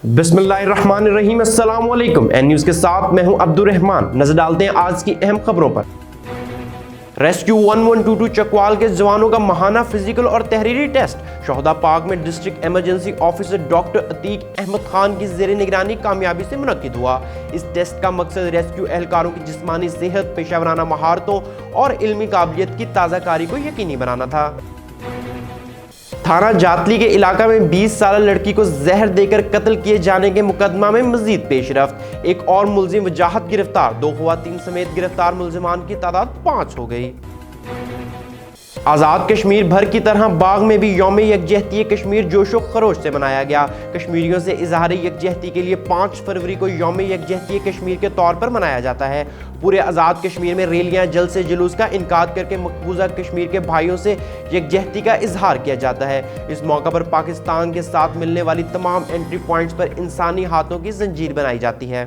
بسم اللہ الرحمن الرحیم۔ السلام علیکم، این نیوز کے ساتھ میں ہوں عبدالرحمان۔ نظر ڈالتے ہیں آج کی اہم خبروں پر۔ ریسکیو 1122 چکوال کے جوانوں کا ماہانہ فزیکل اور تحریری ٹیسٹ شہداء پارک میں district emergency officer doctor Atiq Ahmed Khan کی زیر نگرانی کامیابی سے منعقد ہوا۔ اس ٹیسٹ کا مقصد ریسکیو اہلکاروں کی جسمانی صحت، پیشہ ورانہ مہارتوں اور علمی قابلیت کی تازہ کاری کو یقینی بنانا تھا۔ تھانہ جاتلی کے علاقہ میں 20 سالہ لڑکی کو زہر دے کر قتل کیے جانے کے مقدمہ میں مزید پیش رفت۔ ایک اور ملزم وجاہت گرفتار، 2 خواتین سمیت گرفتار ملزمان کی تعداد 5 ہو گئی۔ آزاد کشمیر بھر کی طرح باغ میں بھی یوم یکجہتی کشمیر جوش و خروش سے منایا گیا۔ کشمیریوں سے اظہار یکجہتی کے لیے 5 فروری کو یوم یکجہتی کشمیر کے طور پر منایا جاتا ہے۔ پورے آزاد کشمیر میں ریلیاں، جلسے جلوس کا انعقاد کر کے مقبوضہ کشمیر کے بھائیوں سے یکجہتی کا اظہار کیا جاتا ہے۔ اس موقع پر پاکستان کے ساتھ ملنے والی تمام انٹری پوائنٹس پر انسانی ہاتھوں کی زنجیر بنائی جاتی ہے۔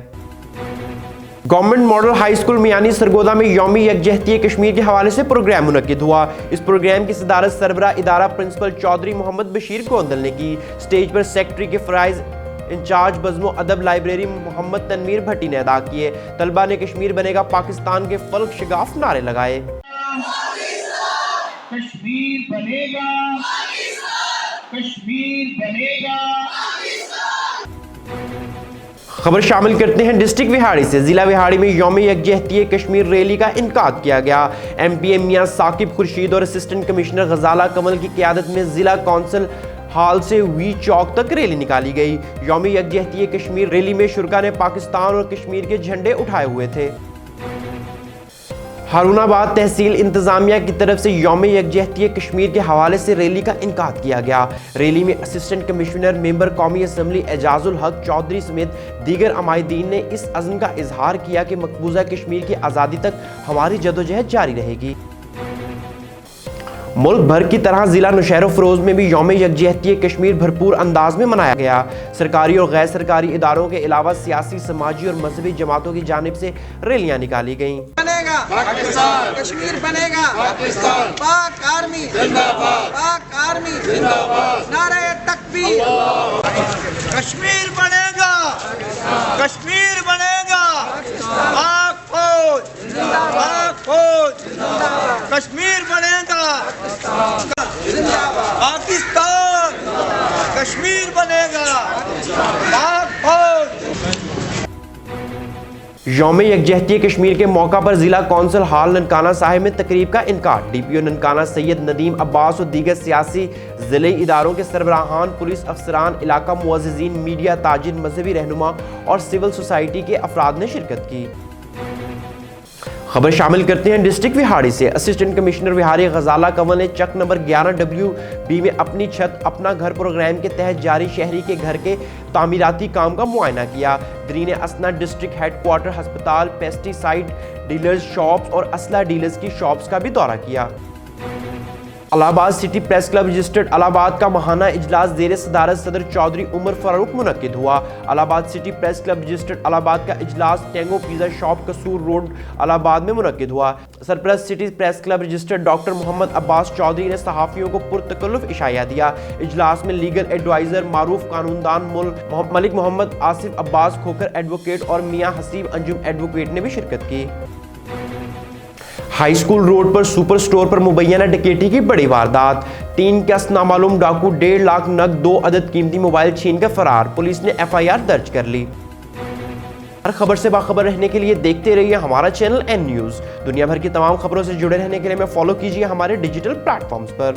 Government model high school Miani Sargodha میں یوم یکجہتی کشمیر کے حوالے سے پروگرام منعقد ہوا۔ اس پروگرام کی صدارت سربراہ ادارہ پرنسپل چودھری محمد بشیر گوندل نے کی۔ سٹیج پر سیکرٹری کے فرائض انچارج بزم و ادب لائبریری محمد تنویر بھٹی نے ادا کیے۔ طلبہ نے کشمیر بنے گا پاکستان کے فلک شگاف نعرے لگائے۔ کشمیر بنے گا، کشمیر بنے گا۔ خبر شامل کرتے ہیں ڈسٹرکٹ وہاڑی سے۔ ضلع وہاڑی میں یوم یکجہتی کشمیر ریلی کا انعقاد کیا گیا۔ ایم پی ایم میاں ثاقب خورشید اور اسسٹنٹ کمشنر غزالہ کمل کی قیادت میں ضلع کونسل ہال سے وی چوک تک ریلی نکالی گئی۔ یوم یکجہتی کشمیر ریلی میں شرکاء نے پاکستان اور کشمیر کے جھنڈے اٹھائے ہوئے تھے۔ ہارون آباد تحصیل انتظامیہ کی طرف سے یوم یکجہتی کشمیر کے حوالے سے ریلی کا انعقاد کیا گیا۔ ریلی میں اسسٹنٹ کمشنر ممبر قومی اسمبلی اعجاز الحق چودھری سمیت دیگر عمائدین نے اس عزم کا اظہار کیا کہ مقبوضہ کشمیر کی آزادی تک ہماری جدوجہد جاری رہے گی۔ ملک بھر کی طرح ضلع نوشہر و فروز میں بھی یوم یکجہتی کشمیر بھرپور انداز میں منایا گیا۔ سرکاری اور غیر سرکاری اداروں کے علاوہ سیاسی، سماجی اور مذہبی جماعتوں کی جانب سے ریلیاں نکالی گئیں۔ بنے گا پاکستان، کشمیر بنے گا پاکستان، پاک آرمی زندہ باد، پاک آرمی زندہ باد، نعرہ تکبیر۔ کشمیر بنے گا، کشمیر بنے گا، پاک فوج، پاک فوج، کشمیر بنے گا پاکستان، کشمیر بنے گا پاک فوج۔ یوم یکجہتی کشمیر کے موقع پر ضلع کونسل ہال ننکانہ صاحب میں تقریب کا انعقاد۔ ڈی پی او ننکانہ سید ندیم عباس اور دیگر سیاسی ضلعی اداروں کے سربراہان، پولیس افسران، علاقہ معززین، میڈیا، تاجر، مذہبی رہنما اور سول سوسائٹی کے افراد نے شرکت کی۔ خبر شامل کرتے ہیں ڈسٹرکٹ وہاڑی سے۔ اسسٹنٹ کمشنر وہاڑی غزالہ کنول نے چک نمبر 11WB میں اپنی چھت اپنا گھر پروگرام کے تحت جاری شہری کے گھر کے تعمیراتی کام کا معائنہ کیا۔ گرین اسنا ڈسٹرکٹ ہیڈ کوارٹر ہسپتال، پیسٹی سائیڈ ڈیلرز شاپس اور اسلحہ ڈیلرز کی شاپس کا بھی دورہ کیا۔ الہ آباد سٹی پریس کلب رجسٹرڈ الہ آباد کا ماہانہ اجلاس زیر صدارت صدر چودھری عمر فاروق منعقد ہوا۔ الہ آباد سٹی پریس کلب رجسٹرڈ الہ آباد کا اجلاس tango pizza shop Kasur road Allahabad میں منعقد ہوا۔ سرپرست city press club registered doctor Muhammad Abbas Chaudhry نے صحافیوں کو پرتکلف عشائیہ دیا۔ اجلاس میں لیگل ایڈوائزر معروف قانون دان ملک محمد آصف عباس کھوکھر ایڈوکیٹ اور میاں حسیب انجم ایڈوکیٹ نے بھی شرکت کی۔ ہائی اسکول روڈ پر سپر سٹور پر مبینہ ڈکیتی کی بڑی واردات۔ 3 کس نامعلوم ڈاکو 1.5 لاکھ نقد 2 عدد قیمتی موبائل چھین کر فرار۔ پولیس نے FIR درج کر لی۔ ہر خبر سے باخبر رہنے کے لیے دیکھتے رہیے ہمارا چینل این نیوز۔ دنیا بھر کی تمام خبروں سے جڑے رہنے کے لیے فالو کیجیے ہمارے ڈیجیٹل پلیٹ فارمز پر۔